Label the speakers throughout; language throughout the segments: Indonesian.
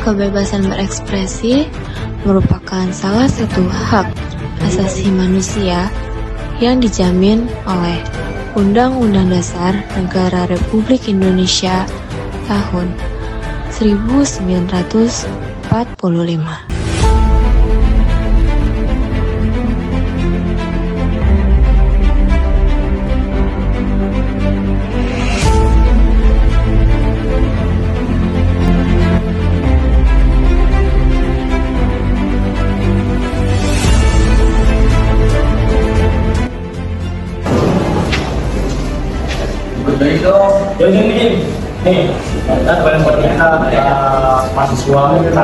Speaker 1: Kebebasan berekspresi merupakan salah satu hak asasi manusia yang dijamin oleh Undang-Undang Dasar Negara Republik Indonesia tahun 1945.
Speaker 2: Jadi nih, kita banyak mahasiswa kita.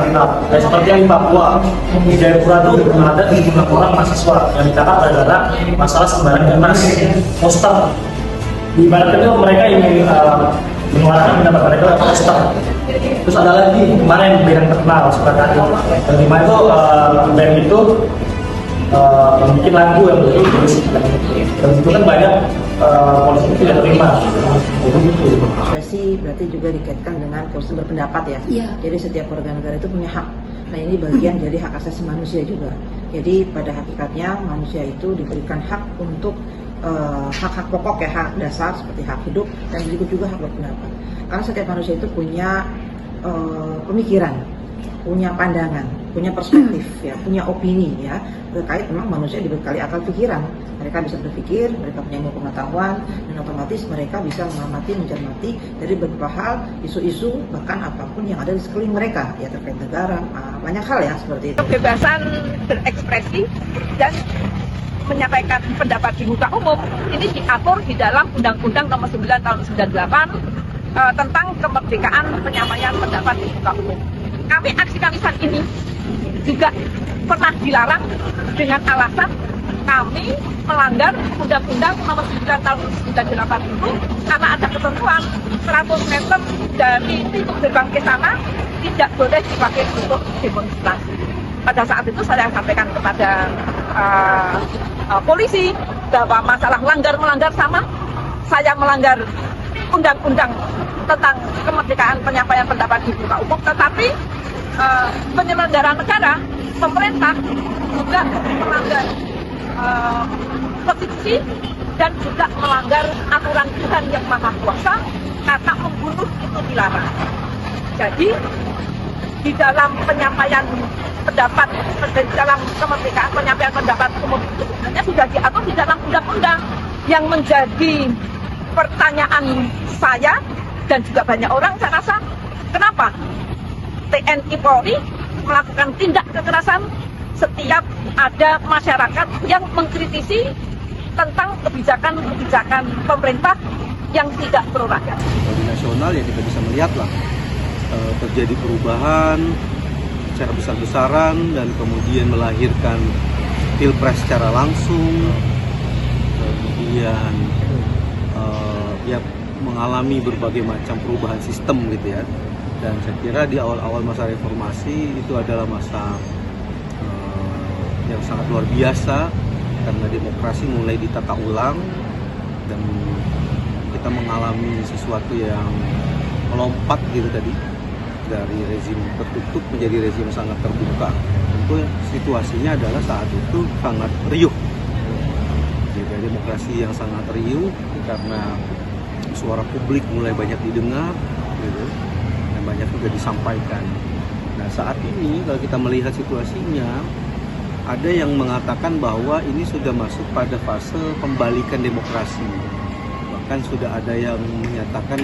Speaker 2: Dan seperti yang di Papua, di Jayapura itu ada 7 orang mahasiswa yang ditangkap gara-gara masalah sembarangan kertas, poster. Di barat itu mereka ingin menyuarakan pendapat mereka lewat poster. Terus ada lagi kemarin band terkenal seperti itu. Dan di mana itu band itu bikin lagu yang bagus. Dan itu kan banyak polisi itu tidak terima.
Speaker 3: Ekspresi berarti juga dikaitkan dengan kebebasan berpendapat ya.
Speaker 1: Iya.
Speaker 3: Jadi setiap warga negara itu punya hak. Nah ini bagian dari hak asasi manusia juga. Jadi pada hakikatnya manusia itu diberikan hak untuk hak-hak pokok ya, hak dasar seperti hak hidup dan juga hak berpendapat. Karena setiap manusia itu punya pemikiran, punya pandangan, punya perspektif ya, punya opini ya, terkait memang manusia dibekali akal pikiran. Mereka bisa berpikir, mereka punya ilmu pengetahuan, dan otomatis mereka bisa mengamati, mencermati dari beberapa hal, isu-isu, bahkan apapun yang ada di sekeliling mereka ya, terkait negara, banyak hal ya seperti itu.
Speaker 4: Kebebasan berekspresi dan menyampaikan pendapat di muka umum ini diatur di dalam Undang-Undang Nomor 9 Tahun 98 tentang kemerdekaan penyampaian pendapat di muka umum. Kami aksi kamisan ini juga pernah dilarang dengan alasan kami melanggar Undang-Undang Nomor 9 Tahun 98 itu karena ada ketentuan 100 meter dari pintu gerbang ke sana tidak boleh dipakai untuk demonstrasi. Pada saat itu saya sampaikan kepada polisi bahwa masalah melanggar sama, saya melanggar undang-undang tentang kemerdekaan penyampaian pendapat di muka umum, tetapi penyelenggara negara, pemerintah juga melanggar konstitusi dan juga melanggar aturan Tuhan yang Maha Kuasa karena membunuh itu dilarang. Jadi di dalam penyampaian pendapat, di dalam kemerdekaan penyampaian pendapat umum itu sebenarnya sudah diatur di dalam undang-undang. Yang menjadi pertanyaan saya dan juga banyak orang, saya rasa kenapa TNI Polri melakukan tindak kekerasan setiap ada masyarakat yang mengkritisi tentang kebijakan-kebijakan pemerintah yang tidak pro rakyat.
Speaker 5: Di nasional ya kita bisa melihat lah terjadi perubahan secara besar-besaran dan kemudian melahirkan pilpres secara langsung, kemudian ya mengalami berbagai macam perubahan sistem gitu ya. Dan saya kira di awal-awal masa reformasi itu adalah masa yang sangat luar biasa karena demokrasi mulai ditata ulang dan kita mengalami sesuatu yang melompat gitu tadi dari rezim tertutup menjadi rezim sangat terbuka. Tentu situasinya adalah saat itu sangat riuh. Jadi demokrasi yang sangat riuh karena suara publik mulai banyak didengar gitu, dan banyak juga disampaikan. Nah saat ini kalau kita melihat situasinya, ada yang mengatakan bahwa ini sudah masuk pada fase pembalikan demokrasi. Bahkan sudah ada yang menyatakan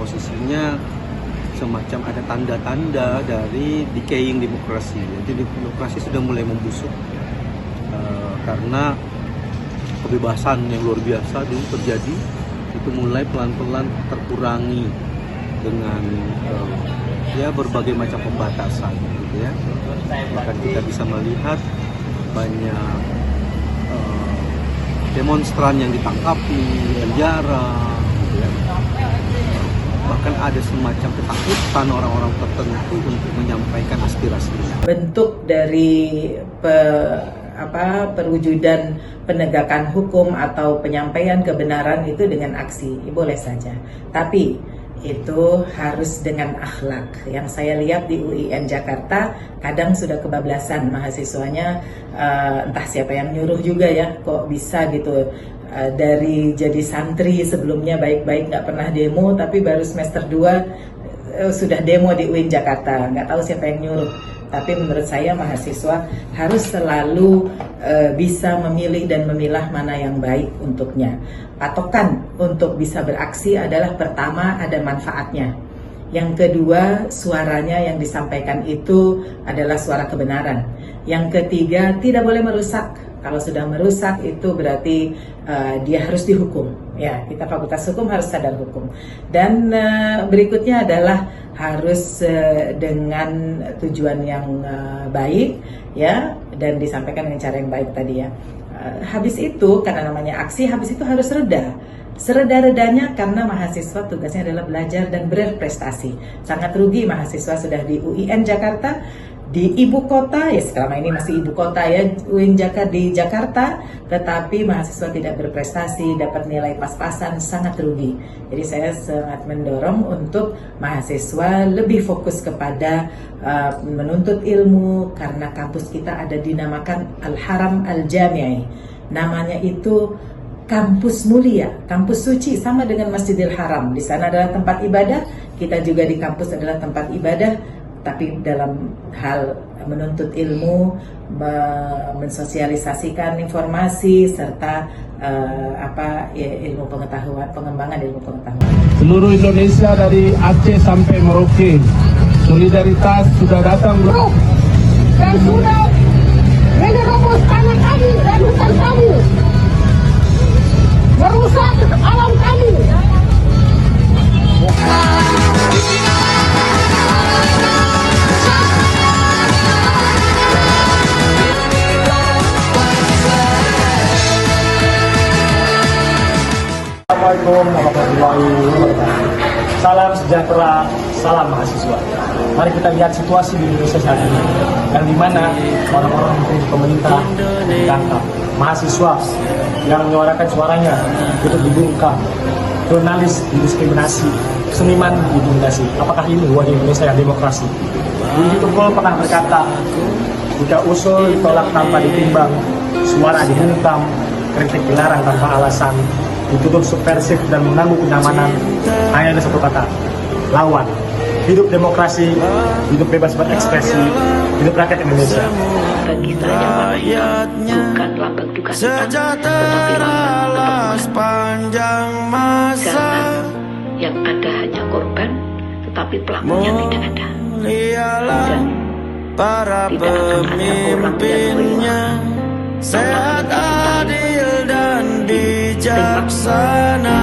Speaker 5: posisinya semacam ada tanda-tanda dari decaying demokrasi. Jadi demokrasi sudah mulai membusuk karena kebebasan yang luar biasa dulu terjadi itu mulai pelan-pelan terkurangi dengan ya berbagai macam pembatasan gitu ya. Bahkan kita bisa melihat banyak demonstran yang ditangkap di penjara gitu ya. Bahkan ada semacam ketakutan orang-orang tertentu untuk menyampaikan aspirasinya.
Speaker 3: Bentuk dari perwujudan penegakan hukum atau penyampaian kebenaran itu dengan aksi, boleh saja. Tapi itu harus dengan akhlak. Yang saya lihat di UIN Jakarta kadang sudah kebablasan mahasiswanya, entah siapa yang nyuruh juga ya, kok bisa gitu, dari jadi santri sebelumnya baik-baik nggak pernah demo, tapi baru semester 2 sudah demo di UIN Jakarta. Nggak tahu siapa yang nyuruh. Tapi menurut saya mahasiswa harus selalu bisa memilih dan memilah mana yang baik untuknya. Patokan untuk bisa beraksi adalah pertama ada manfaatnya. Yang kedua, suaranya yang disampaikan itu adalah suara kebenaran. Yang ketiga, tidak boleh merusak. Kalau sudah merusak itu berarti dia harus dihukum. Ya, kita Fakultas Hukum harus sadar hukum. Dan berikutnya adalah harus dengan tujuan yang baik, ya, dan disampaikan dengan cara yang baik tadi ya. Habis itu, karena namanya aksi, habis itu harus reda. Sereda-redanya karena mahasiswa tugasnya adalah belajar dan berprestasi. Sangat rugi mahasiswa sudah di UIN Jakarta, di ibu kota, ya selama ini masih ibu kota ya, UIN Jakarta di Jakarta, tetapi mahasiswa tidak berprestasi, dapat nilai pas-pasan, sangat rugi. Jadi saya sangat mendorong untuk mahasiswa lebih fokus kepada menuntut ilmu, karena kampus kita ada dinamakan Al-Haram Al-Jami'i. Namanya itu kampus mulia, kampus suci, sama dengan Masjidil Haram. Di sana adalah tempat ibadah, kita juga di kampus adalah tempat ibadah, tapi dalam hal menuntut ilmu, mensosialisasikan informasi, serta ilmu pengetahuan, pengembangan ilmu pengetahuan.
Speaker 6: Seluruh Indonesia dari Aceh sampai Merauke, solidaritas sudah datang
Speaker 7: dan sudah menerobos tanah kami dan hutan kami, merusak alam kami.
Speaker 2: Assalamualaikum warahmatullahi wabarakatuh. Salam sejahtera, salam mahasiswa. Mari kita lihat situasi di Indonesia saat ini, yang dimana orang-orang di pemerintah ditangkap, mahasiswa yang menyuarakan suaranya itu dibungkam, jurnalis didiskriminasi, seniman diintimidasi. Apakah ini wajah Indonesia yang demokrasi? Budi Tumpul pernah berkata, jika usul ditolak tanpa ditimbang, suara dibungkam, kritik dilarang tanpa alasan, dituduh subversif dan mengganggu kenyamanan, hanya ada satu kata: lawan. Hidup demokrasi, hidup bebas berekspresi, hidup rakyat Indonesia.
Speaker 1: Bagi saya warnanya bukan lambang duka hitam, tetapi lambang kemenangan. Karena yang ada hanya korban, tetapi pelakunya tidak ada. Dan tidak akan ada orang yang rela
Speaker 8: sehat, adil dan bijaksana.